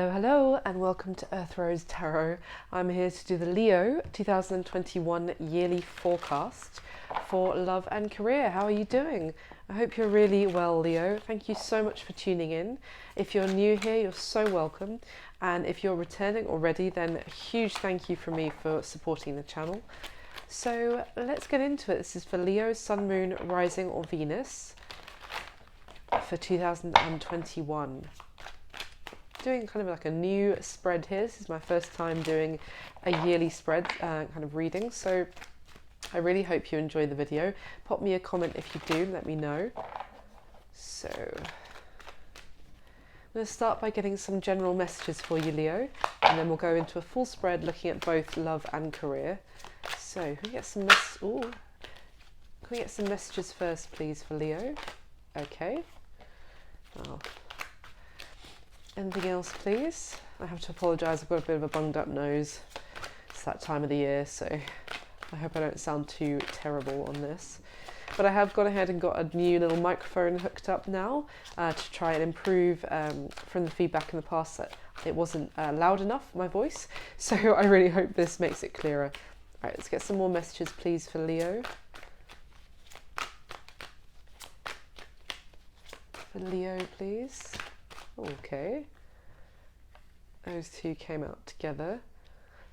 Hello, hello, and welcome to Earth Rose Tarot. I'm here to do the Leo 2021 yearly forecast for love and career. How are you doing? I hope you're really well, Leo. Thank you so much for tuning in. If you're new here, you're so welcome. And if you're returning already, then a huge thank you from me for supporting the channel. So let's get into it. This is for Leo, Sun, Moon, Rising or Venus for 2021. Doing kind of like a new spread here. This is my first time doing a yearly spread kind of reading, so I really hope you enjoy the video. Pop me a comment if you do, let me know. So I'm going to start by getting some general messages for you, Leo, and then we'll go into a full spread looking at both love and career. So can we get some messages first, please, for Leo? Okay. Oh. Anything else, please? I have to apologise, I've got a bit of a bunged up nose. It's that time of the year, so I hope I don't sound too terrible on this. But I have gone ahead and got a new little microphone hooked up now to try and improve from the feedback in the past that it wasn't loud enough, my voice. So I really hope this makes it clearer. All right, let's get some more messages, please, for Leo. For Leo, please. Okay, those two came out together.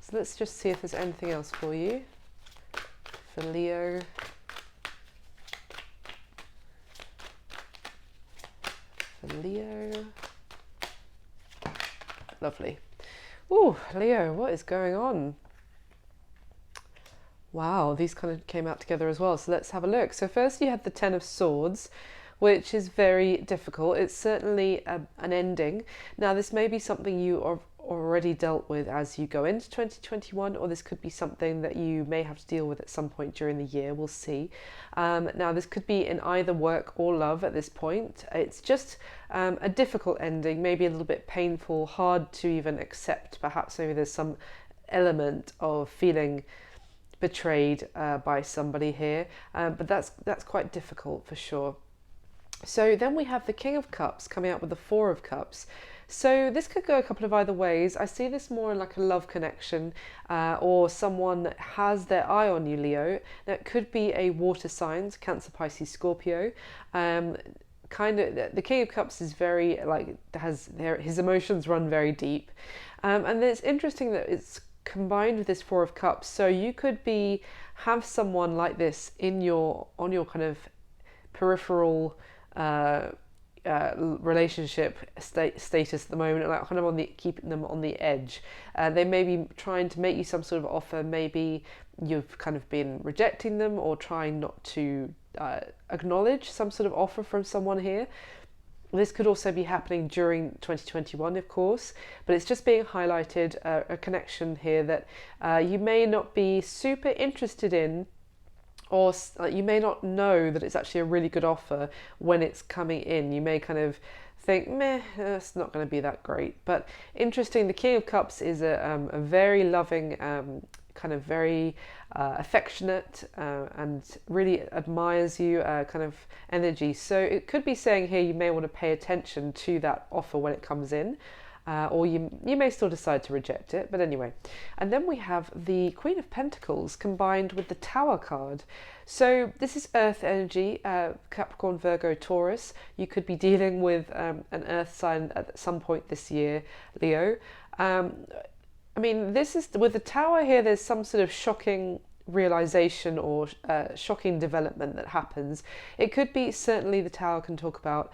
So let's just see if there's anything else for you. For Leo. For Leo. Lovely. Ooh, Leo, what is going on? Wow, these kind of came out together as well. So let's have a look. So first you had the Ten of Swords, which is very difficult. It's certainly an ending. Now, this may be something you have already dealt with as you go into 2021, or this could be something that you may have to deal with at some point during the year. We'll see. Now, this could be in either work or love at this point. It's just a difficult ending, maybe a little bit painful, hard to even accept. Perhaps maybe there's some element of feeling betrayed by somebody here, but that's quite difficult for sure. So then we have the King of Cups coming out with the Four of Cups. So this could go a couple of either ways. I see this more in like a love connection or someone has their eye on you, Leo. Now it could be a water signs, Cancer, Pisces, Scorpio. Kind of the King of Cups is very like his emotions run very deep, and it's interesting that it's combined with this Four of Cups. So you could have someone like this on your kind of peripheral relationship status at the moment, like kind of keeping them on the edge. They may be trying to make you some sort of offer. Maybe you've kind of been rejecting them or trying not to acknowledge some sort of offer from someone here. This could also be happening during 2021, of course, but it's just being highlighted, a connection here that you may not be super interested in, or you may not know that it's actually a really good offer when it's coming in. You may kind of think, meh, it's not going to be that great. But interesting, the King of Cups is a very loving, kind of very affectionate and really admires you kind of energy. So it could be saying here you may want to pay attention to that offer when it comes in. Or you may still decide to reject it, but anyway. And then we have the Queen of Pentacles combined with the Tower card. So this is Earth energy, Capricorn, Virgo, Taurus. You could be dealing with an Earth sign at some point this year, Leo. I mean, this is with the Tower here. There's some sort of shocking realization or shocking development that happens. It could be, certainly the Tower can talk about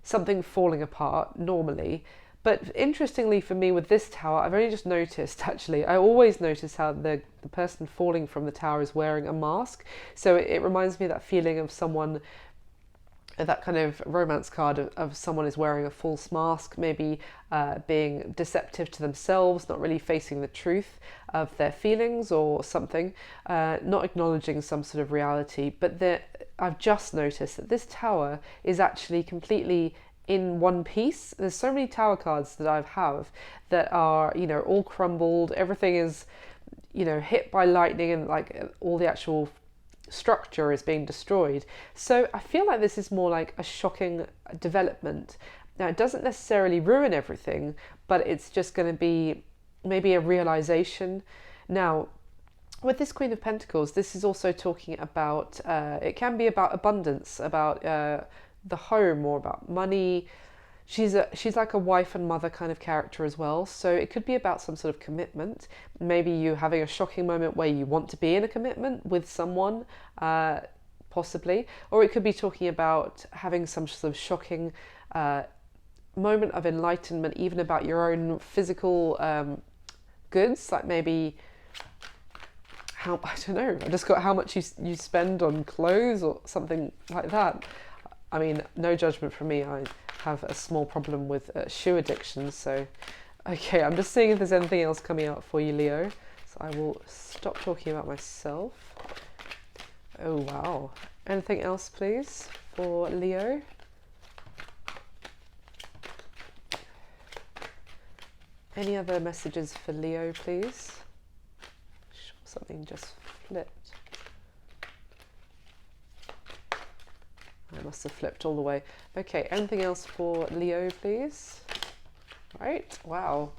something falling apart normally, but interestingly for me with this tower, I've only just noticed, actually, I always notice how the person falling from the tower is wearing a mask. So it reminds me of that feeling of someone, that kind of romance card of someone is wearing a false mask, maybe being deceptive to themselves, not really facing the truth of their feelings or something, not acknowledging some sort of reality. But I've just noticed that this tower is actually completely in one piece. There's so many tower cards that I have that are, all crumbled. Everything is, hit by lightning, and like all the actual structure is being destroyed. So I feel like this is more like a shocking development, Now, it doesn't necessarily ruin everything, but it's just going to be maybe a realization. Now, with this Queen of Pentacles, this is also talking about, it can be about abundance, about the home, or about money. She's like a wife and mother kind of character as well. So it could be about some sort of commitment. Maybe you having a shocking moment where you want to be in a commitment with someone, possibly. Or it could be talking about having some sort of shocking moment of enlightenment, even about your own physical goods, like maybe I don't know, I just got how much you spend on clothes or something like that. I mean, no judgment from me, I have a small problem with shoe addiction, so okay, I'm just seeing if there's anything else coming out for you, Leo. So I will stop talking about myself. Oh wow, anything else please for Leo? Any other messages for Leo, please? Something just flipped. I must have flipped all the way. Okay, anything else for Leo, please? Right, wow.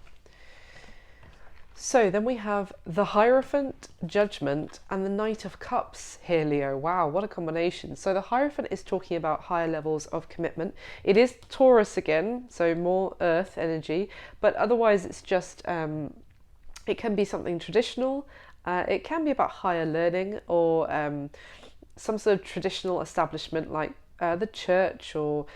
So then we have the Hierophant, Judgment, and the Knight of Cups here, Leo. Wow, what a combination. So the Hierophant is talking about higher levels of commitment. It is Taurus again, so more earth energy, but otherwise it's just, it can be something traditional. It can be about higher learning, or some sort of traditional establishment like the church, or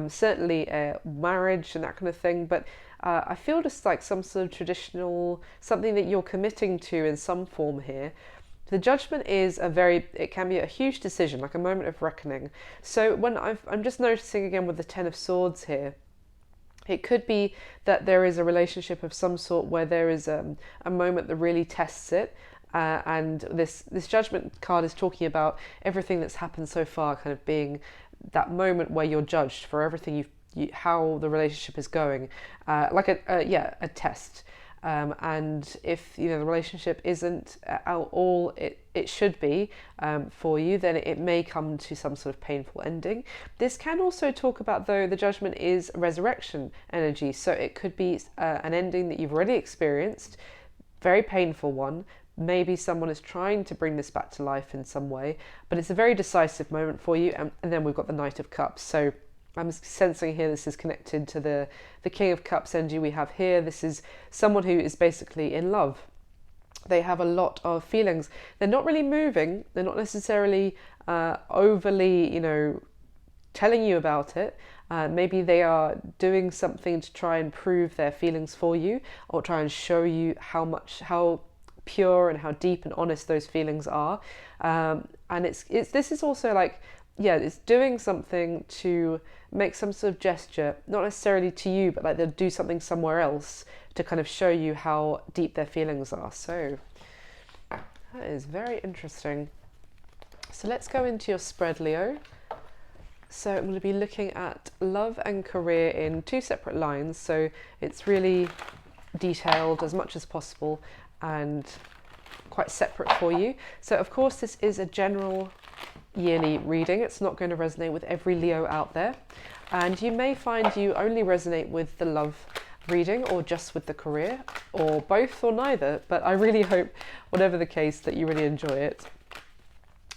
certainly marriage and that kind of thing. But I feel just like some sort of traditional, something that you're committing to in some form here. The Judgment is it can be a huge decision, like a moment of reckoning. So when I'm just noticing again with the Ten of Swords here, it could be that there is a relationship of some sort where there is a moment that really tests it. And this Judgment card is talking about everything that's happened so far, kind of being that moment where you're judged for everything how the relationship is going, like a test. And if the relationship isn't all it should be for you, then it may come to some sort of painful ending. This can also talk about, though, the Judgment is resurrection energy, so it could be an ending that you've already experienced, very painful one. Maybe someone is trying to bring this back to life in some way, but it's a very decisive moment for you. And then we've got the Knight of Cups. So I'm sensing here this is connected to the King of Cups energy we have here. This is someone who is basically in love. They have a lot of feelings. They're not really moving. They're not necessarily overly, telling you about it. Maybe they are doing something to try and prove their feelings for you, or try and show you how pure and how deep and honest those feelings are. And this is also like, it's doing something to make some sort of gesture, not necessarily to you, but like they'll do something somewhere else to kind of show you how deep their feelings are. So that is very interesting. So let's go into your spread, Leo. So I'm going to be looking at love and career in two separate lines. So it's really detailed as much as possible and quite separate for you. So of course this is a general yearly reading. It's not going to resonate with every Leo out there, and you may find you only resonate with the love reading, or just with the career, or both, or neither, but I really hope, whatever the case, that you really enjoy it.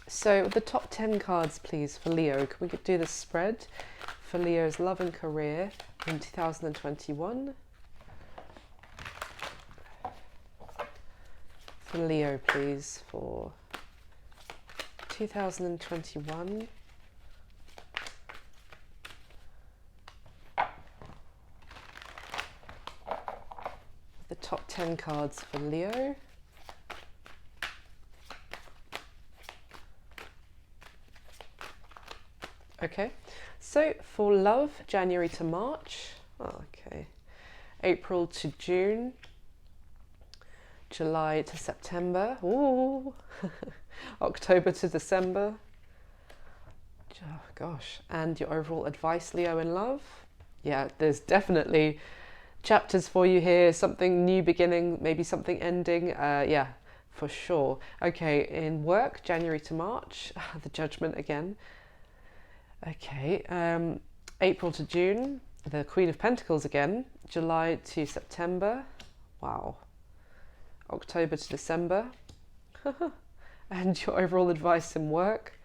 So the top 10 cards please for Leo. Can we do the spread for Leo's love and career in 2021? For Leo, please, for 2021. The top 10 cards for Leo. Okay, so for love, January to March. Okay, April to June. July to September. Ooh. October to December. Oh, gosh. And your overall advice, Leo, in love? Yeah, there's definitely chapters for you here. Something new beginning, maybe something ending. Yeah, for sure. Okay, in work, January to March. The Judgment again. Okay, April to June. the Queen of Pentacles again, July to September, wow, October to December, and your overall advice in work.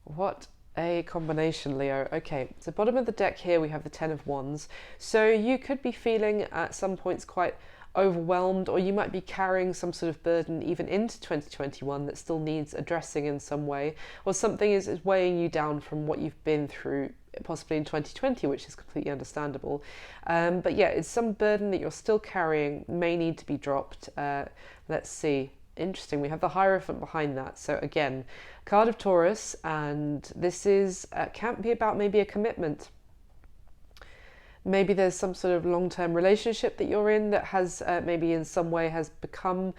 What a combination, Leo. Okay, so bottom of the deck here we have the Ten of Wands. So you could be feeling at some points quite overwhelmed, or you might be carrying some sort of burden even into 2021 that still needs addressing in some way, or something is weighing you down from what you've been through possibly in 2020, which is completely understandable. But yeah, it's some burden that you're still carrying, may need to be dropped. Let's see. Interesting, we have the Hierophant behind that. So again, card of Taurus, and this is can be about maybe a commitment. Maybe there's some sort of long-term relationship that you're in that has maybe in some way has become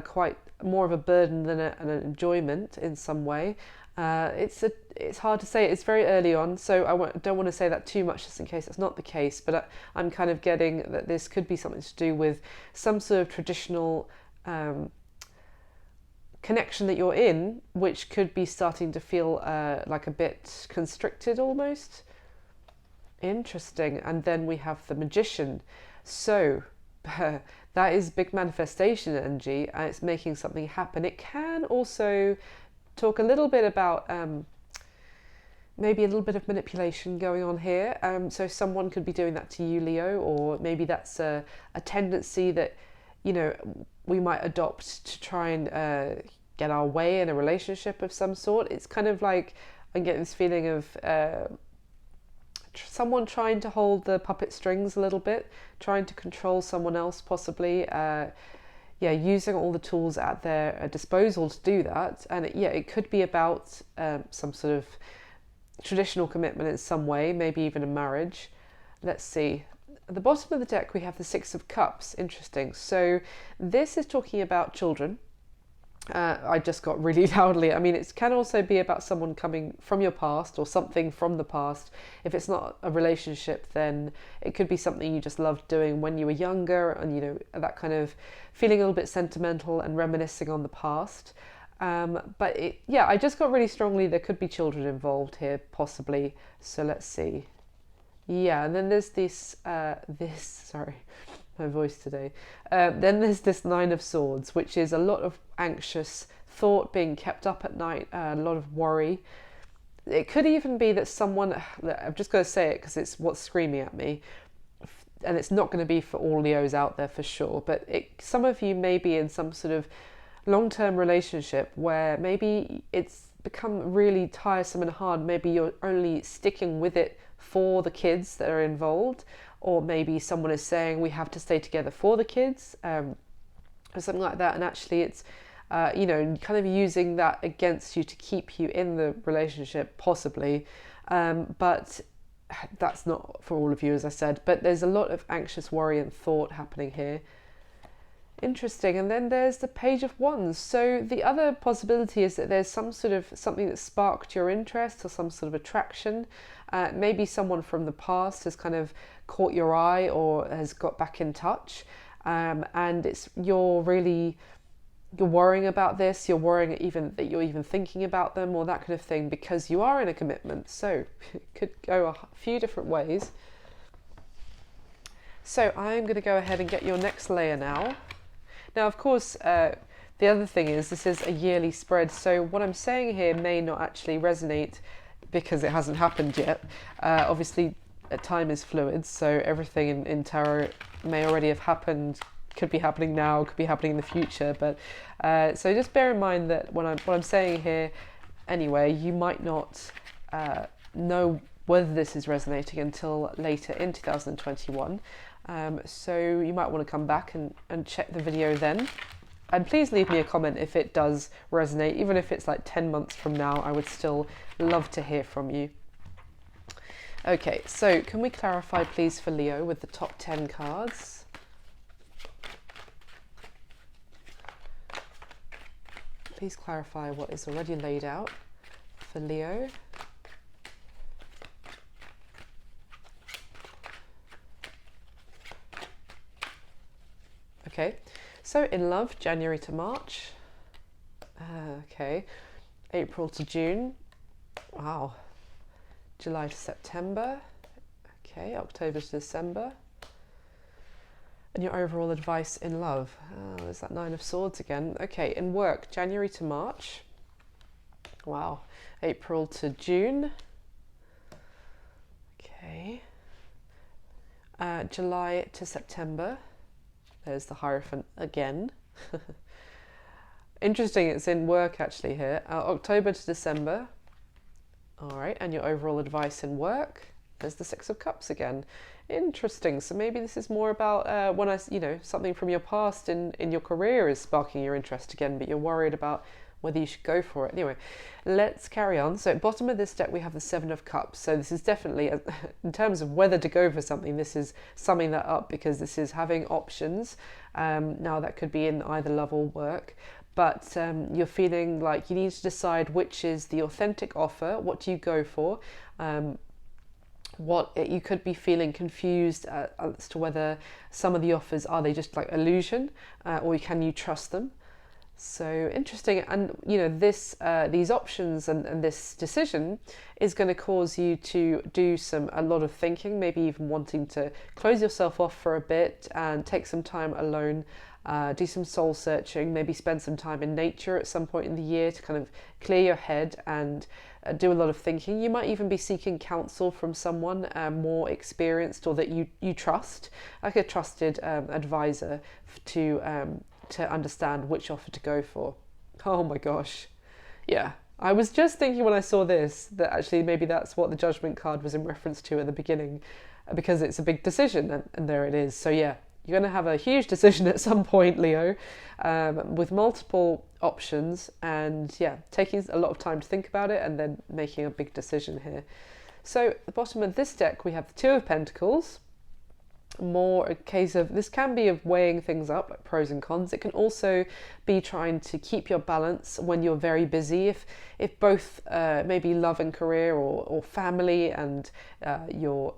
quite more of a burden than an enjoyment in some way. It's hard to say. It's very early on, so I don't want to say that too much just in case that's not the case, but I'm kind of getting that this could be something to do with some sort of traditional connection that you're in, which could be starting to feel like a bit constricted almost. Interesting. And then we have the Magician. So that is big manifestation energy, and it's making something happen. It can also talk a little bit about maybe a little bit of manipulation going on here. So someone could be doing that to you, Leo, or maybe that's a tendency that, you know, we might adopt to try and get our way in a relationship of some sort. It's kind of like I'm getting this feeling of someone trying to hold the puppet strings a little bit, trying to control someone else possibly. Yeah, using all the tools at their disposal to do that. And it could be about some sort of traditional commitment in some way, maybe even a marriage. Let's see. At the bottom of the deck, we have the Six of Cups. Interesting. So this is talking about children. I just got really loudly. I mean, it can also be about someone coming from your past or something from the past. If it's not a relationship, then it could be something you just loved doing when you were younger, and, you know, that kind of feeling a little bit sentimental and reminiscing on the past. But I just got really strongly there could be children involved here, possibly. So let's see. Yeah, and then there's sorry, my voice today. Then there's this Nine of Swords, which is a lot of anxious thought being kept up at night, a lot of worry. It could even be that someone, I'm just going to say it because it's what's screaming at me, and it's not going to be for all Leos out there for sure, but some of you may be in some sort of long-term relationship where maybe it's become really tiresome and hard. Maybe you're only sticking with it for the kids that are involved, or maybe someone is saying we have to stay together for the kids, or something like that, and actually it's kind of using that against you to keep you in the relationship possibly, but that's not for all of you, as I said. But there's a lot of anxious worry and thought happening here. Interesting. And then there's the Page of Wands. So the other possibility is that there's some sort of something that sparked your interest or some sort of attraction. Maybe someone from the past has kind of caught your eye or has got back in touch, and you're worrying about this. You're worrying even that you're even thinking about them or that kind of thing because you are in a commitment. So it could go a few different ways. So I'm going to go ahead and get your next layer now. Now, of course, the other thing is this is a yearly spread. So what I'm saying here may not actually resonate because it hasn't happened yet. Obviously, time is fluid, so everything in tarot may already have happened, could be happening now, could be happening in the future. But so just bear in mind that what I'm saying here, anyway, you might not know whether this is resonating until later in 2021. So you might want to come back and check the video then. And please leave me a comment if it does resonate. Even if it's like 10 months from now, I would still love to hear from you. Okay, so can we clarify please for Leo with the top 10 cards? Please clarify what is already laid out for Leo. Okay, so in love, January to March. Okay, April to June. Wow. July to September. Okay, October to December. And your overall advice in love. Oh, there's that Nine of Swords again. Okay, in work, January to March. Wow. April to June. Okay. July to September. There's the Hierophant again. Interesting, it's in work actually here. October to December. All right, and your overall advice in work. There's the Six of Cups again. Interesting. So maybe this is more about when something from your past in your career is sparking your interest again, but you're worried about whether you should go for it. Anyway, let's carry on. So at bottom of this deck, we have the Seven of Cups. So this is definitely, in terms of whether to go for something, this is summing that up, because this is having options. Now that could be in either love or work. But you're feeling like you need to decide which is the authentic offer. What do you go for? You could be feeling confused as to whether some of the offers, are they just like illusion, or can you trust them? So interesting. And these options and this decision is going to cause you to do a lot of thinking, maybe even wanting to close yourself off for a bit and take some time alone, do some soul searching, maybe spend some time in nature at some point in the year to kind of clear your head and do a lot of thinking. You might even be seeking counsel from someone more experienced or that you trust, like a trusted advisor to understand which offer to go for. Oh my gosh. Yeah. I was just thinking when I saw this that actually maybe that's what the Judgment card was in reference to at the beginning, because it's a big decision, and there it is. So yeah, you're going to have a huge decision at some point, Leo, with multiple options, and yeah, taking a lot of time to think about it and then making a big decision here. So at the bottom of this deck, we have the Two of Pentacles. More a case of, this can be of weighing things up, like pros and cons. It can also be trying to keep your balance when you're very busy. If both maybe love and career or family and your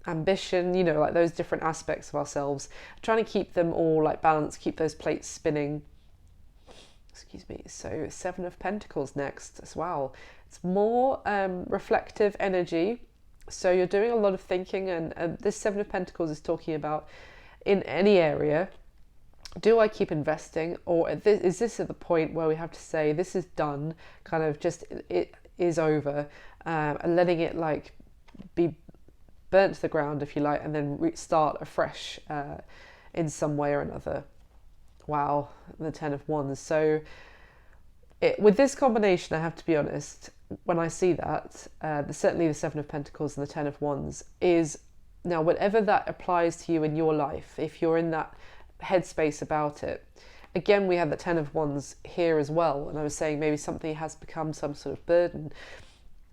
ambition, like those different aspects of ourselves, trying to keep them all like balanced, keep those plates spinning. Excuse me. So Seven of Pentacles next as well. It's more reflective energy. So you're doing a lot of thinking, and this Seven of Pentacles is talking about, in any area, do I keep investing, or is this at the point where we have to say this is done, kind of just it is over, and letting it like be burnt to the ground, if you like, and then start afresh in some way or another. Wow, the Ten of Wands. So with this combination, I have to be honest, when I see that, certainly the Seven of Pentacles and the Ten of Wands is, now whatever that applies to you in your life, if you're in that headspace about it, again we have the Ten of Wands here as well, and I was saying maybe something has become some sort of burden.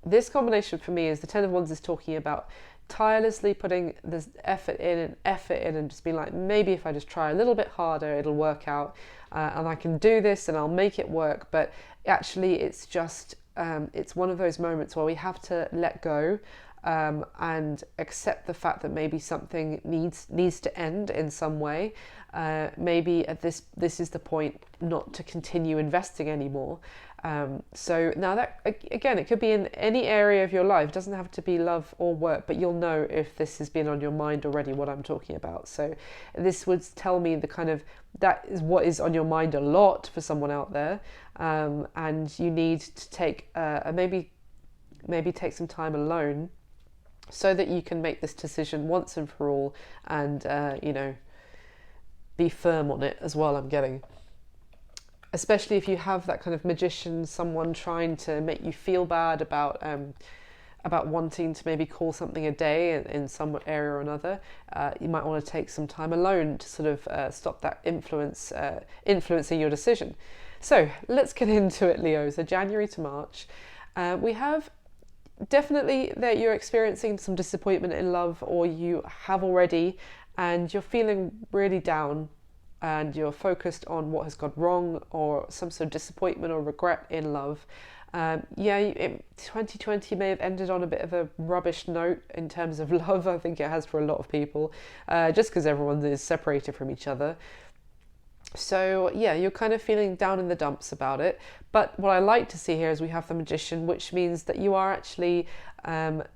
This combination for me is the Ten of Wands is talking about tirelessly putting this effort in and just being like, maybe if I just try a little bit harder it'll work out, and I can do this and I'll make it work. But actually it's just it's one of those moments where we have to let go and accept the fact that maybe something needs to end in some way. Maybe at this is the point not to continue investing anymore. So now that, again, it could be in any area of your life. It doesn't have to be love or work, but you'll know if this has been on your mind already, what I'm talking about. So this would tell me that is what is on your mind a lot for someone out there. And you need to take, maybe take some time alone so that you can make this decision once and for all, and, be firm on it as well, I'm getting. Especially if you have that kind of magician, someone trying to make you feel bad about wanting to maybe call something a day in some area or another, you might want to take some time alone to sort of stop that influencing your decision. So let's get into it, Leo. So January to March, we have definitely that you're experiencing some disappointment in love, or you have already, and you're feeling really down, and you're focused on what has gone wrong or some sort of disappointment or regret in love. 2020 may have ended on a bit of a rubbish note in terms of love. I think it has for a lot of people, just because everyone is separated from each other. So yeah, you're kind of feeling down in the dumps about it. But what I like to see here is we have the Magician, which means that you are actually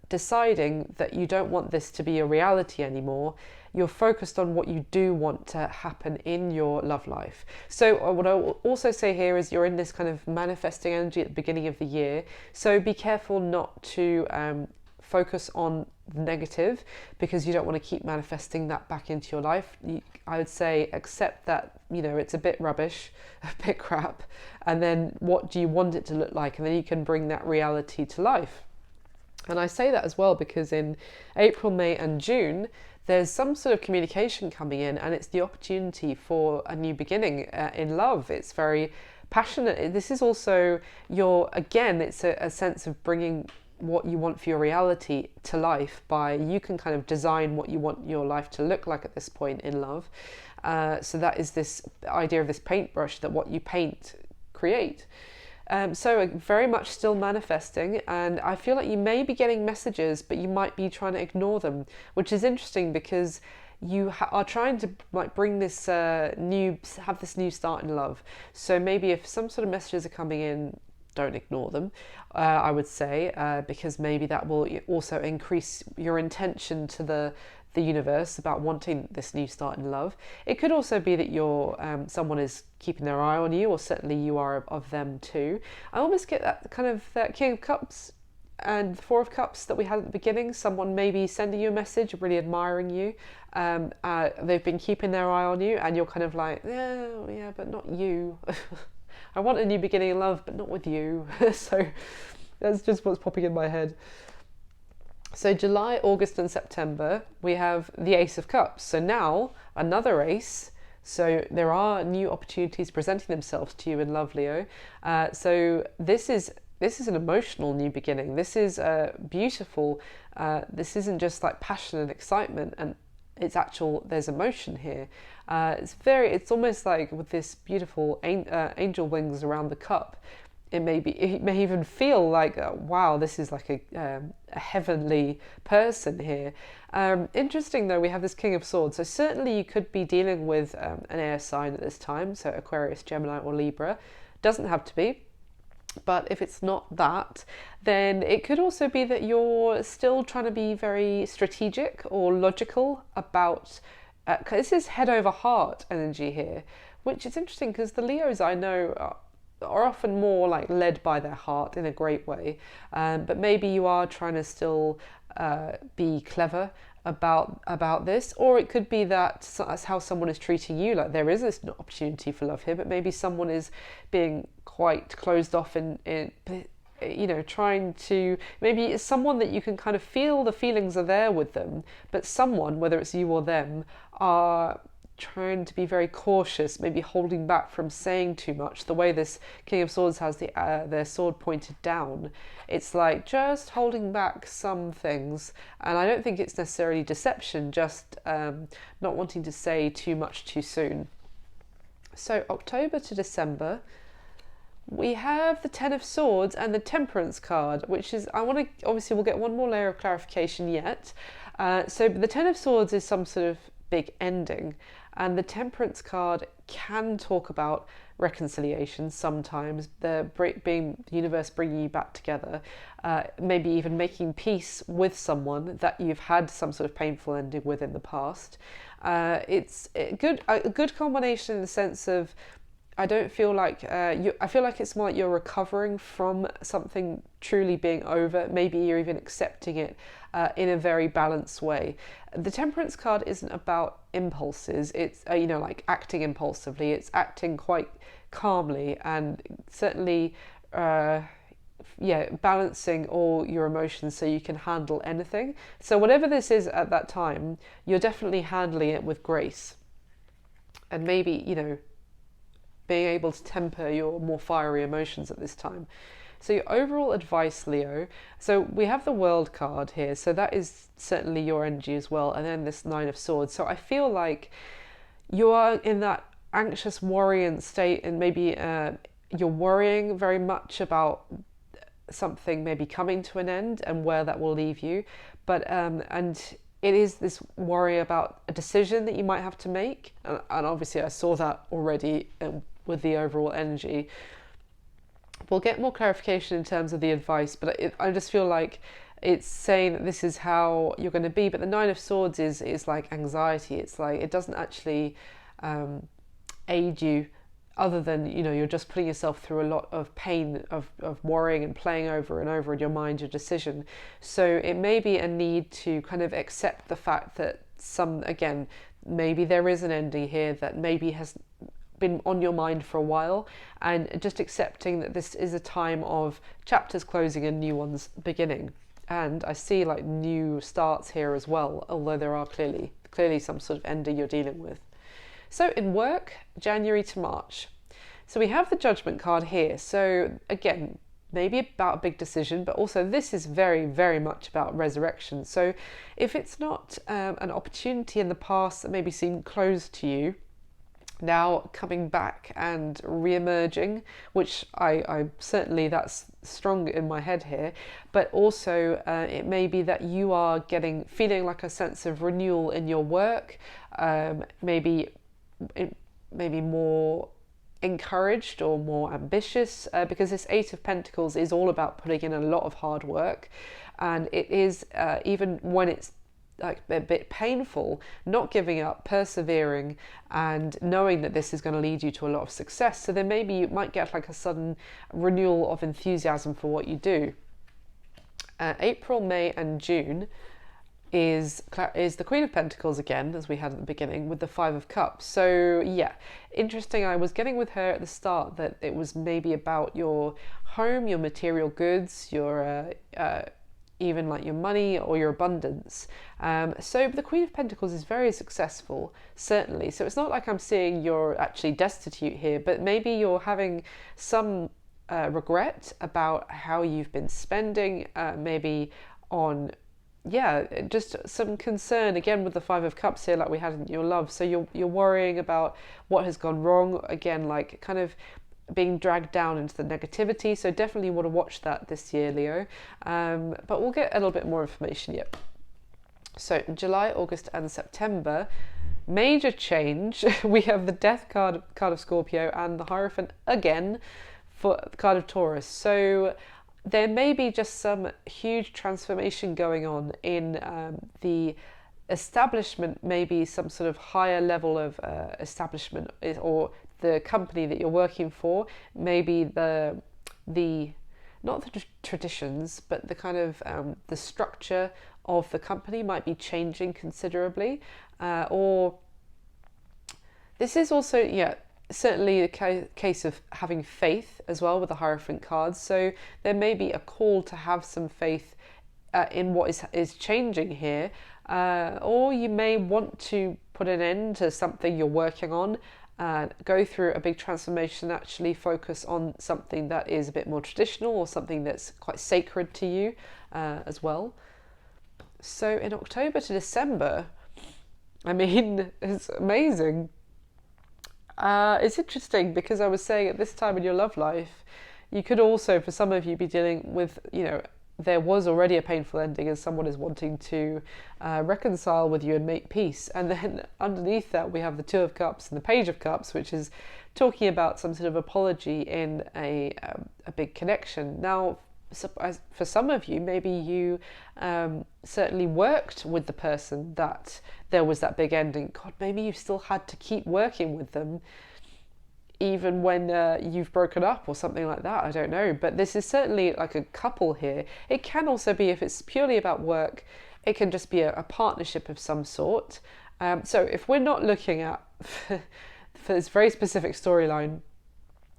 deciding that you don't want this to be a reality anymore. You're focused on what you do want to happen in your love life. So what I will also say here is you're in this kind of manifesting energy at the beginning of the year. So be careful not to focus on the negative, because you don't want to keep manifesting that back into your life. I would say accept that, you know, it's a bit rubbish, a bit crap, and then what do you want it to look like, and then you can bring that reality to life. And I say that as well because in April, May and June, there's some sort of communication coming in, and it's the opportunity for a new beginning in love. It's very passionate. This is also it's a sense of bringing what you want for your reality to life. By you can kind of design what you want your life to look like at this point in love. So that is this idea of this paintbrush, that what you paint, create. So very much still manifesting, and I feel like you may be getting messages, but you might be trying to ignore them, which is interesting because you are trying to like bring this have this new start in love. So maybe if some sort of messages are coming in, don't ignore them, I would say, because maybe that will also increase your intention to the universe about wanting this new start in love. It could also be that someone is keeping their eye on you, or certainly you are of them too. I almost get that kind of that King of Cups and the Four of Cups that we had at the beginning. Someone maybe sending you a message, really admiring you. They've been keeping their eye on you, and you're kind of like, yeah, but not you. I want a new beginning in love, but not with you. So that's just what's popping in my head. So July, August and September, we have the Ace of Cups. So now another ace. So there are new opportunities presenting themselves to you in love, Leo. So this is an emotional new beginning. This is beautiful. This isn't just like passion and excitement, and there's emotion here. It's almost like with this beautiful angel wings around the cup. It may even feel like, wow, this is like a heavenly person here. Interesting though, we have this King of Swords. So certainly you could be dealing with an air sign at this time. So Aquarius, Gemini or Libra. Doesn't have to be. But if it's not that, then it could also be that you're still trying to be very strategic or logical about, this is head over heart energy here, which is interesting because the Leos I know are often more like led by their heart in a great way. But maybe you are trying to still be clever about this, or it could be that that's how someone is treating you. Like there is this opportunity for love here, but maybe someone is being quite closed off in trying to, maybe it's someone that you can kind of feel the feelings are there with them, but someone, whether it's you or them, are trying to be very cautious, maybe holding back from saying too much. The way this King of Swords has their sword pointed down, it's like just holding back some things. And I don't think it's necessarily deception, just not wanting to say too much too soon. So October to December, we have the Ten of Swords and the Temperance card, which is, obviously we'll get one more layer of clarification yet. So the Ten of Swords is some sort of big ending, and the Temperance card can talk about reconciliation sometimes, the universe bringing you back together, maybe even making peace with someone that you've had some sort of painful ending with in the past. It's a good combination in the sense of, I don't feel like I feel like it's more like you're recovering from something truly being over. Maybe you're even accepting it in a very balanced way. The Temperance card isn't about impulses. It's like acting impulsively. It's acting quite calmly and certainly balancing all your emotions so you can handle anything. So whatever this is at that time, you're definitely handling it with grace, and maybe being able to temper your more fiery emotions at this time. So your overall advice, Leo, so we have the World card here, so that is certainly your energy as well, and then this Nine of Swords. So I feel like you are in that anxious, worrying state, and maybe you're worrying very much about something maybe coming to an end and where that will leave you. But and it is this worry about a decision that you might have to make. And obviously I saw that already with the overall energy. We'll get more clarification in terms of the advice, but I just feel like it's saying that this is how you're going to be. But the Nine of Swords is like anxiety. It's like it doesn't actually aid you, other than, you know, you're just putting yourself through a lot of pain of worrying and playing over and over in your mind your decision. So it may be a need to kind of accept the fact that maybe there is an ending here that maybe has been on your mind for a while, and just accepting that this is a time of chapters closing and new ones beginning. And I see like new starts here as well, although there are clearly some sort of ending you're dealing with. So in work, January to March. So we have the Judgment card here. So again, maybe about a big decision, but also this is very, very much about resurrection. So if it's not an opportunity in the past that maybe seemed closed to you, now coming back and re-emerging, which I certainly, that's strong in my head here, but also it may be that you are feeling like a sense of renewal in your work, maybe more encouraged or more ambitious, because this Eight of Pentacles is all about putting in a lot of hard work, and it is even when it's like a bit painful, not giving up, persevering, and knowing that this is going to lead you to a lot of success. So then maybe you might get like a sudden renewal of enthusiasm for what you do. April, May and June is the Queen of Pentacles again, as we had at the beginning, with the Five of Cups. So yeah, interesting. I was getting with her at the start that it was maybe about your home, your material goods, your even like your money or your abundance. So the Queen of Pentacles is very successful, certainly. So it's not like I'm seeing you're actually destitute here, but maybe you're having some regret about how you've been spending, maybe on, just some concern, again with the Five of Cups here, like we had in your love. So you're worrying about what has gone wrong, again, like kind of being dragged down into the negativity. So definitely want to watch that this year, Leo. But we'll get a little bit more information yet. So July, August and September, major change. We have the Death card of Scorpio, and the Hierophant again for the card of Taurus. So there may be just some huge transformation going on in the establishment, maybe some sort of higher level of establishment, or the company that you're working for, maybe the not the traditions, but the kind of the structure of the company might be changing considerably, or this is also certainly a case of having faith as well with the Hierophant cards. So there may be a call to have some faith in what is changing here, or you may want to put an end to something you're working on, go through a big transformation, actually focus on something that is a bit more traditional or something that's quite sacred to you as well. So in October to December, I mean, it's amazing. It's interesting because I was saying at this time in your love life, you could also, for some of you, be dealing with, there was already a painful ending and someone is wanting to reconcile with you and make peace. And then underneath that, we have the Two of Cups and the Page of Cups, which is talking about some sort of apology in a big connection. Now, for some of you, maybe you certainly worked with the person that there was that big ending. God, maybe you still had to keep working with them even when you've broken up or something like that. I don't know. But this is certainly like a couple here. It can also be, if it's purely about work, it can just be a partnership of some sort. So if we're not looking at, for this very specific storyline,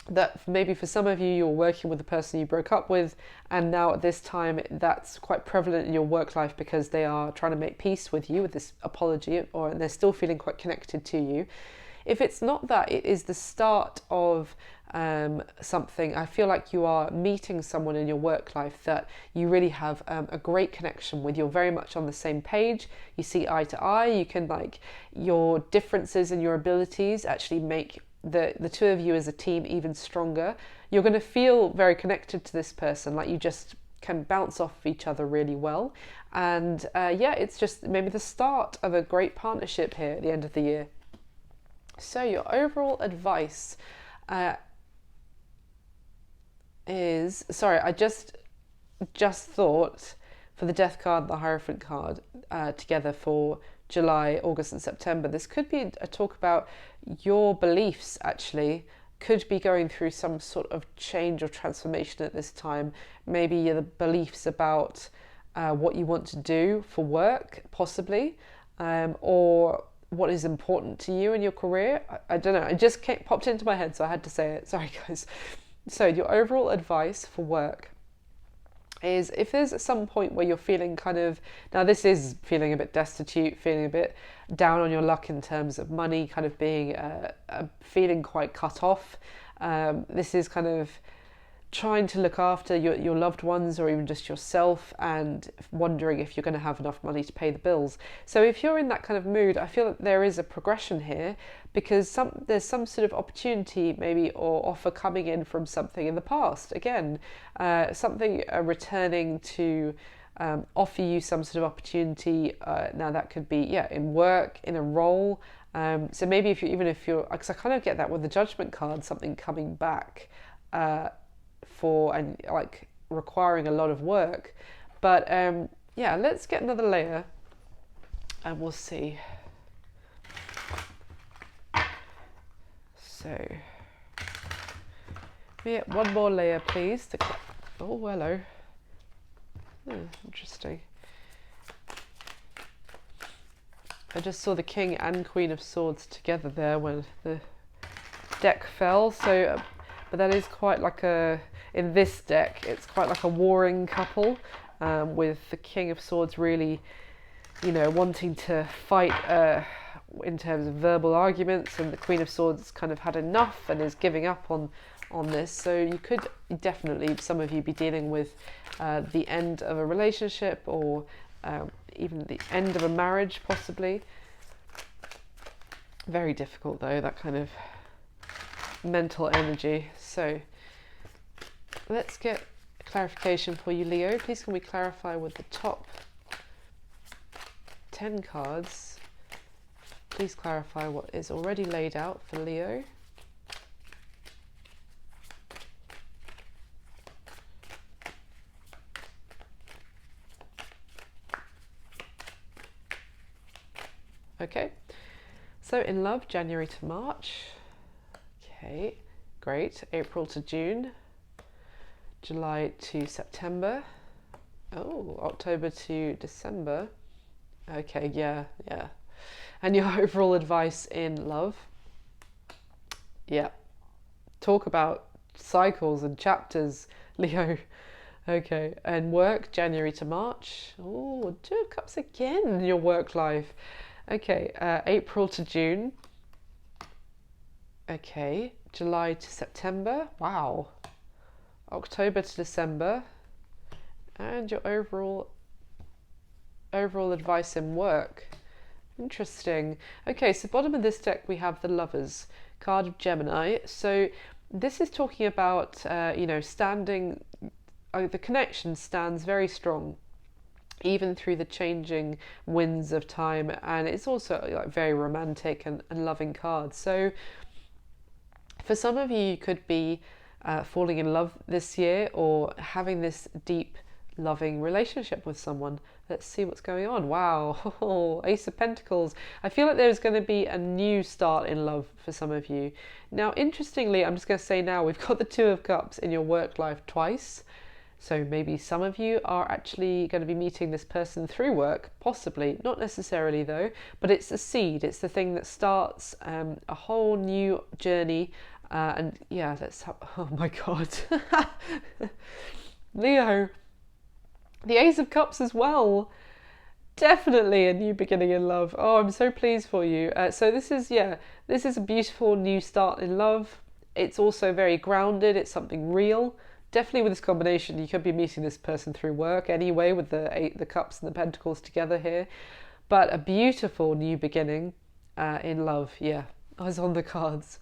that maybe for some of you, you're working with the person you broke up with, and now at this time that's quite prevalent in your work life because they are trying to make peace with you with this apology, or they're still feeling quite connected to you. If it's not that, it is the start of something. I feel like you are meeting someone in your work life that you really have a great connection with. You're very much on the same page. You see eye to eye. You can, your differences and your abilities actually make the two of you as a team even stronger. You're going to feel very connected to this person, like you just can bounce off each other really well. And yeah, it's just maybe the start of a great partnership here at the end of the year. So your overall advice is, sorry, I just thought for the Death card, the Hierophant card, together for July, August and September, this could be a talk about your beliefs actually could be going through some sort of change or transformation at this time. Maybe your beliefs about what you want to do for work, possibly, or what is important to you in your career. I don't know, it just popped into my head, so I had to say it. Sorry guys. So your overall advice for work is, if there's at some point where you're feeling kind of, now this is feeling a bit destitute, feeling a bit down on your luck in terms of money, kind of being feeling quite cut off. This is kind of trying to look after your loved ones or even just yourself and wondering if you're going to have enough money to pay the bills. So if you're in that kind of mood, I feel that there is a progression here, because there's some sort of opportunity maybe or offer coming in from something in the past. Again, something returning to offer you some sort of opportunity. Now that could be, yeah, in work, in a role. So maybe if you're, because I kind of get that with the Judgment card, something coming back for and like requiring a lot of work. But yeah, let's get another layer and we'll see. So yeah, one more layer please. Oh, hello. Interesting. I just saw the King and Queen of Swords together there when the deck fell. So, but that is quite like in this deck, it's quite like a warring couple, with the King of Swords really, wanting to fight in terms of verbal arguments, and the Queen of Swords kind of had enough and is giving up on this. So you could definitely, some of you, be dealing with the end of a relationship, or even the end of a marriage possibly. Very difficult though, that kind of mental energy. So let's get clarification for you, Leo. Please can we clarify with the top 10 cards? Please clarify what is already laid out for Leo. Okay, so in love, January to March. Okay, great. April to June. July to September. Oh, October to December. Okay, yeah. And your overall advice in love? Yeah. Talk about cycles and chapters, Leo. Okay, and work, January to March. Oh, 2 of Cups again in your work life. Okay, April to June. Okay, July to September. Wow. October to December. And your overall advice in work. Interesting. Okay, so bottom of this deck we have the Lovers card of Gemini. So this is talking about standing. The connection stands very strong, even through the changing winds of time, and it's also like very romantic and loving card. So for some of you could be falling in love this year, or having this deep loving relationship with someone. Let's see what's going on. Wow. Oh, Ace of Pentacles. I feel like there's going to be a new start in love for some of you. Now, interestingly, I'm just going to say now, we've got the 2 of Cups in your work life twice. So maybe some of you are actually going to be meeting this person through work, possibly, not necessarily though, but it's the seed, it's the thing that starts a whole new journey. And yeah, let's have, oh my God. Leo, the Ace of Cups as well. Definitely a new beginning in love. Oh, I'm so pleased for you. So this is a beautiful new start in love. It's also very grounded. It's something real. Definitely with this combination, you could be meeting this person through work anyway, with the Cups and the Pentacles together here. But a beautiful new beginning in love. Yeah, I was on the cards.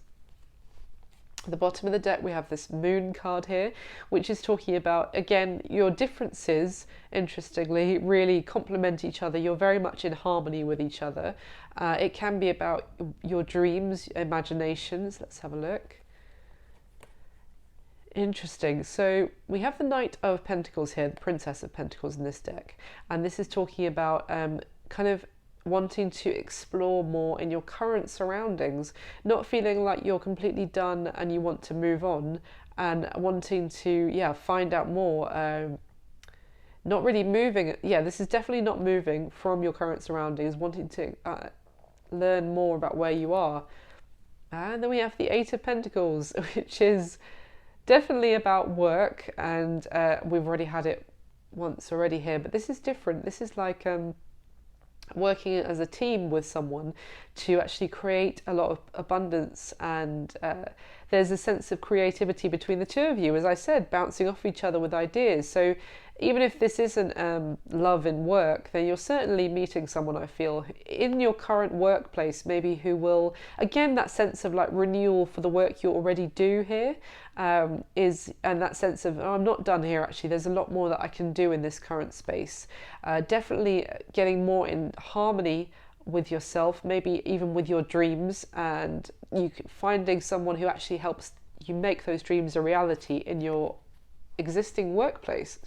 At the bottom of the deck we have this moon card here, which is talking about, again, your differences, interestingly, really complement each other. You're very much in harmony with each other. It can be about your dreams, imaginations. Let's have a look. Interesting. So we have the Knight of Pentacles here, the Princess of Pentacles in this deck. And this is talking about kind of wanting to explore more in your current surroundings, not feeling like you're completely done and you want to move on, and wanting to, find out more. Not really moving. Yeah, this is definitely not moving from your current surroundings, wanting to learn more about where you are. And then we have the Eight of Pentacles, which is definitely about work, and we've already had it once already here, but this is different. This is like working as a team with someone to actually create a lot of abundance, and there's a sense of creativity between the two of you, as I said, bouncing off each other with ideas. So even if this isn't love in work, then you're certainly meeting someone, I feel, in your current workplace, maybe who will, again, that sense of like renewal for the work you already do here, and that sense of, oh, I'm not done here, actually, there's a lot more that I can do in this current space. Definitely getting more in harmony with yourself, maybe even with your dreams, and you finding someone who actually helps you make those dreams a reality in your existing workplace.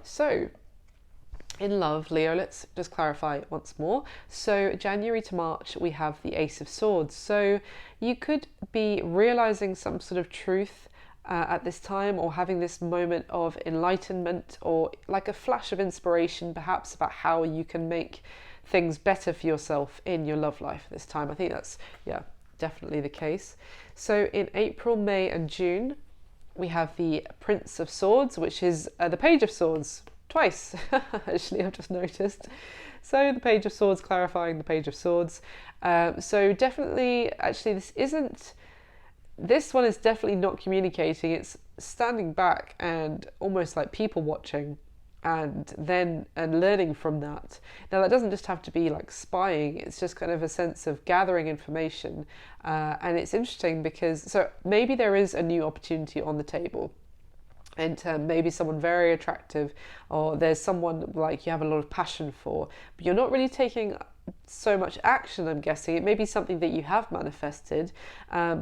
So, in love, Leo, let's just clarify once more. So, January to March, we have the Ace of Swords. So, you could be realizing some sort of truth at this time, or having this moment of enlightenment, or like a flash of inspiration, perhaps, about how you can make things better for yourself in your love life at this time. I think that's, definitely the case. So, in April, May, and June, we have the Prince of Swords, which is the Page of Swords, twice, actually, I've just noticed. So the Page of Swords clarifying the Page of Swords. So definitely, actually, this one is definitely not communicating. It's standing back and almost like people watching, and learning from that. Now, that doesn't just have to be like spying, it's just kind of a sense of gathering information. And it's interesting because, so maybe there is a new opportunity on the table, and maybe someone very attractive, or there's someone like you have a lot of passion for, but you're not really taking so much action, I'm guessing. It may be something that you have manifested,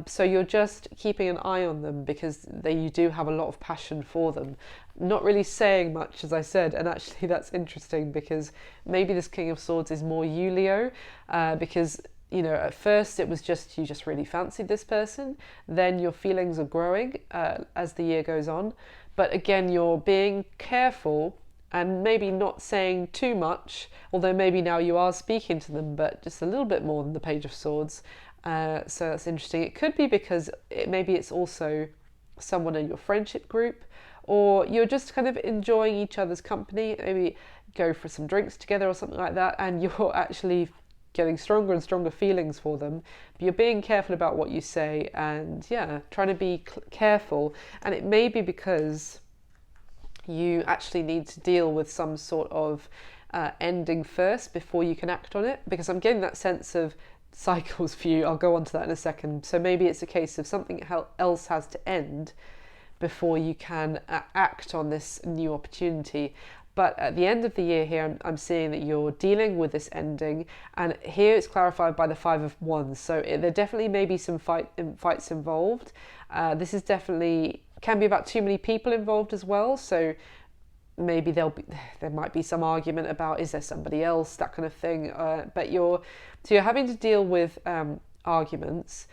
so you're just keeping an eye on them because you do have a lot of passion for them. Not really saying much, as I said, and actually that's interesting because maybe this King of Swords is more you, Leo, because at first it was just you just really fancied this person, then your feelings are growing as the year goes on, but again you're being careful and maybe not saying too much, although maybe now you are speaking to them, but just a little bit more than the Page of Swords. So that's interesting. It could be because maybe it's also someone in your friendship group, or you're just kind of enjoying each other's company, maybe go for some drinks together or something like that, and you're actually getting stronger and stronger feelings for them, but you're being careful about what you say, and trying to be careful. And it may be because you actually need to deal with some sort of ending first before you can act on it, because I'm getting that sense of cycles for you. I'll go on to that in a second. So maybe it's a case of something else has to end before you can act on this new opportunity. But at the end of the year here, I'm seeing that you're dealing with this ending, and here it's clarified by the Five of Wands. So there definitely may be some fights involved. This is definitely can be about too many people involved as well. So maybe there might be some argument about, is there somebody else, that kind of thing. But you're having to deal with arguments,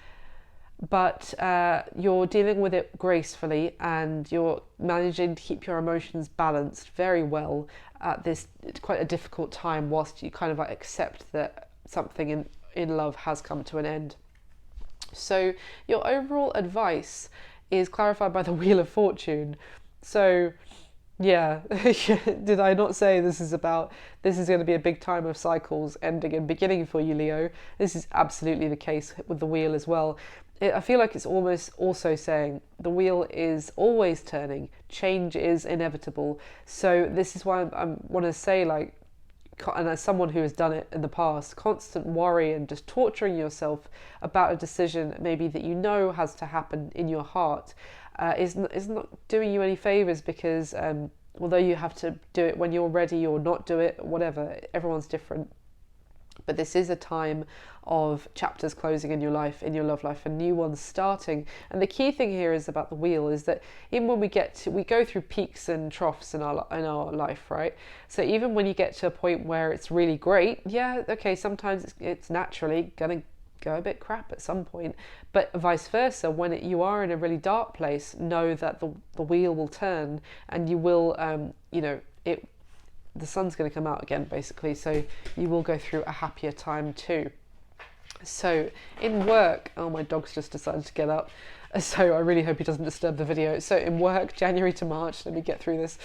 but you're dealing with it gracefully, and you're managing to keep your emotions balanced very well at this quite a difficult time, whilst you kind of like accept that something in love has come to an end. So your overall advice is clarified by the Wheel of Fortune. So did I not say this is going to be a big time of cycles ending and beginning for you, Leo? This is absolutely the case with the wheel as well. I feel like it's almost also saying the wheel is always turning, change is inevitable. So this is why I want to say, like, and as someone who has done it in the past, constant worry and just torturing yourself about a decision maybe that you know has to happen in your heart is not doing you any favors, because although you have to do it when you're ready or not do it, whatever, everyone's different. But this is a time of chapters closing in your life, in your love life, and new ones starting. And the key thing here is about the wheel is that even when we go through peaks and troughs in our life, right? So even when you get to a point where it's really great, yeah, okay, sometimes it's naturally gonna go a bit crap at some point, but vice versa, when you are in a really dark place, know that the wheel will turn, and you will, the sun's going to come out again, basically, so you will go through a happier time too. So in work, oh, my dog's just decided to get up, so I really hope he doesn't disturb the video. So in work, January to March, let me get through this,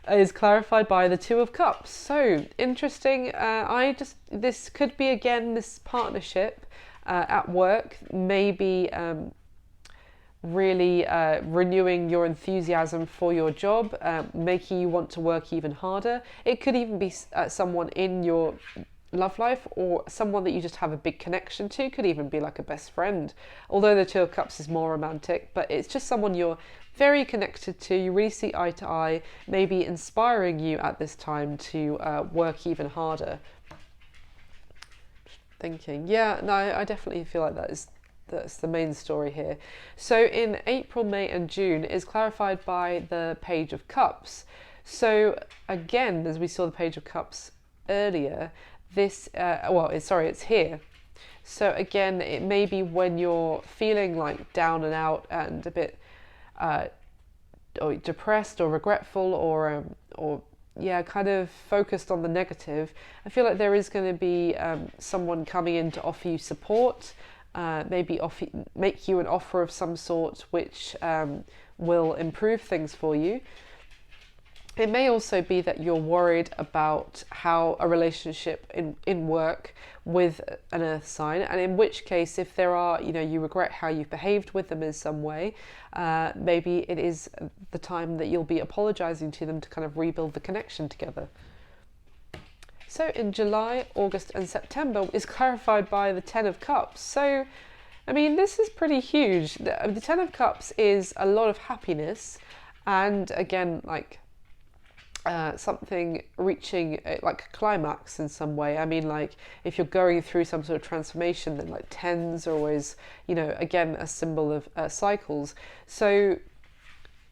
is clarified by the Two of Cups. So interesting. This could be, again, this partnership at work, maybe really renewing your enthusiasm for your job, making you want to work even harder. It could even be someone in your love life, or someone that you just have a big connection to. Could even be like a best friend, although the Two of Cups is more romantic, but it's just someone you're very connected to, you really see eye to eye, maybe inspiring you at this time to work even harder. Thinking, yeah, no, I definitely feel like that's the main story here. So in April, May and June is clarified by the Page of Cups. So again, as we saw the Page of Cups earlier, this, it's here. So again, it may be when you're feeling like down and out and a bit or depressed or regretful or kind of focused on the negative. I feel like there is going to be someone coming in to offer you support, maybe make you an offer of some sort which will improve things for you. It may also be that you're worried about how a relationship in work with an earth sign, and in which case, if there are, you regret how you've behaved with them in some way, maybe it is the time that you'll be apologizing to them to kind of rebuild the connection together. So in July, August and September is clarified by the Ten of Cups. So, I mean, this is pretty huge. The Ten of Cups is a lot of happiness, and again, like something reaching like a climax in some way. I mean, like if you're going through some sort of transformation, then like tens are always, again, a symbol of cycles. So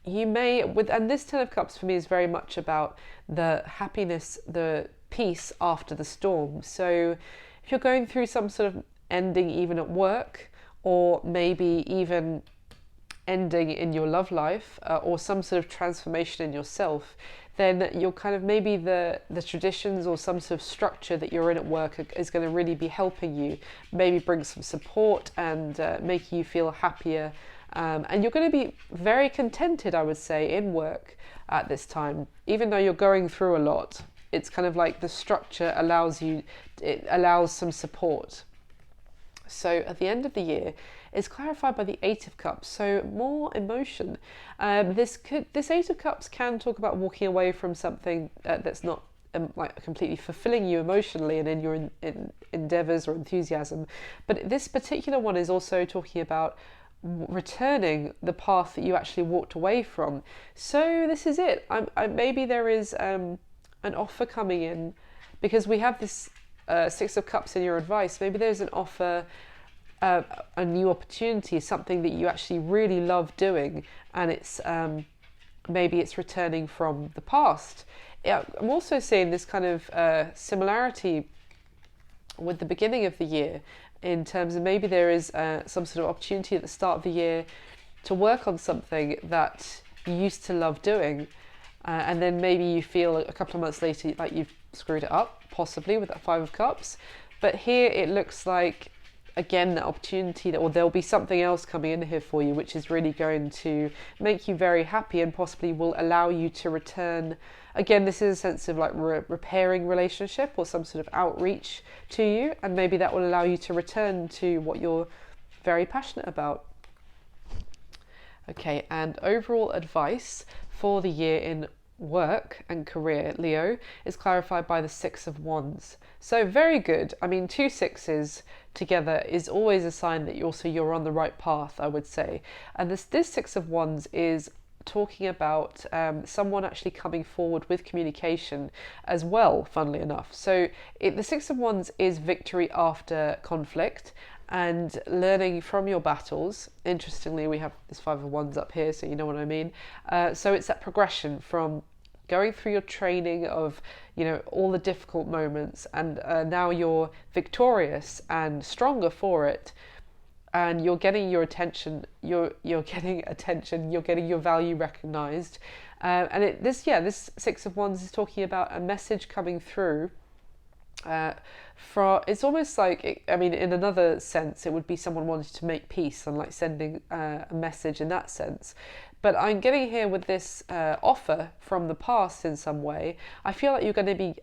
you may, and this Ten of Cups for me is very much about the happiness, the peace after the storm. So if you're going through some sort of ending even at work, or maybe even ending in your love life, or some sort of transformation in yourself, then you're kind of, maybe the traditions or some sort of structure that you're in at work is going to really be helping you, maybe bring some support and make you feel happier. And you're going to be very contented, I would say, in work at this time, even though you're going through a lot. It's kind of like the structure allows some support. So at the end of the year is clarified by the Eight of Cups, so more emotion. This Eight of Cups can talk about walking away from something that's not like completely fulfilling you emotionally and in your endeavors or enthusiasm. But this particular one is also talking about returning the path that you actually walked away from. So this is it. Maybe there is an offer coming in, because we have this Six of Cups in your advice. Maybe there's an offer, a new opportunity, something that you actually really love doing, and it's maybe it's returning from the past. I'm also seeing this kind of similarity with the beginning of the year, in terms of maybe there is some sort of opportunity at the start of the year to work on something that you used to love doing, and then maybe you feel a couple of months later like you've screwed it up, possibly with that Five of Cups. But here it looks like, again, the opportunity, or there'll be something else coming in here for you, which is really going to make you very happy and possibly will allow you to return. Again, this is a sense of like repairing relationship or some sort of outreach to you, and maybe that will allow you to return to what you're very passionate about. Okay, and overall advice for the year in work and career, Leo, is clarified by the Six of Wands. So very good. I mean, two sixes together is always a sign that you're on the right path, I would say. And this Six of Wands is talking about someone actually coming forward with communication as well, funnily enough. So the Six of Wands is victory after conflict and learning from your battles. Interestingly, we have this Five of Wands up here, so you know what I mean. So it's that progression from going through your training of, you know, all the difficult moments, and now you're victorious and stronger for it, and you're getting your attention. You're getting attention. You're getting your value recognized, and this Six of Wands is talking about a message coming through. It's almost like, I mean, in another sense, it would be someone wanting to make peace and like sending a message in that sense. But I'm getting here with this offer from the past in some way. I feel like you're going to be,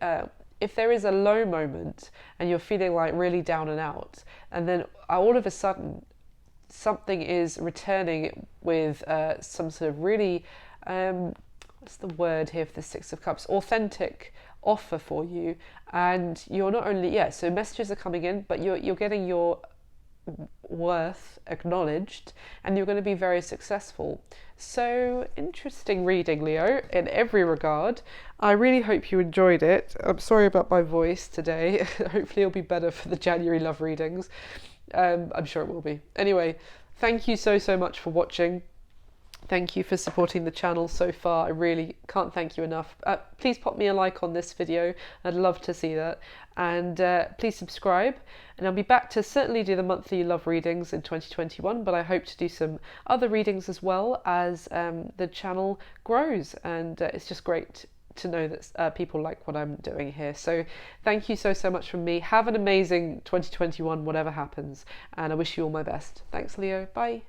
if there is a low moment and you're feeling like really down and out, and then all of a sudden something is returning with some sort of really, what's the word here for the Six of Cups? Authentic offer for you, and you're not only so messages are coming in, but you're getting your worth acknowledged, and you're going to be very successful. So interesting reading, Leo, in every regard. I really hope you enjoyed it. I'm sorry about my voice today. Hopefully it'll be better for the January love readings. I'm sure it will be. Anyway, thank you so much for watching. Thank you for supporting the channel so far. I really can't thank you enough. Please pop me a like on this video. I'd love to see that. And please subscribe. And I'll be back to certainly do the monthly love readings in 2021, but I hope to do some other readings as well as the channel grows. And it's just great to know that people like what I'm doing here. So thank you so much from me. Have an amazing 2021, whatever happens. And I wish you all my best. Thanks, Leo. Bye.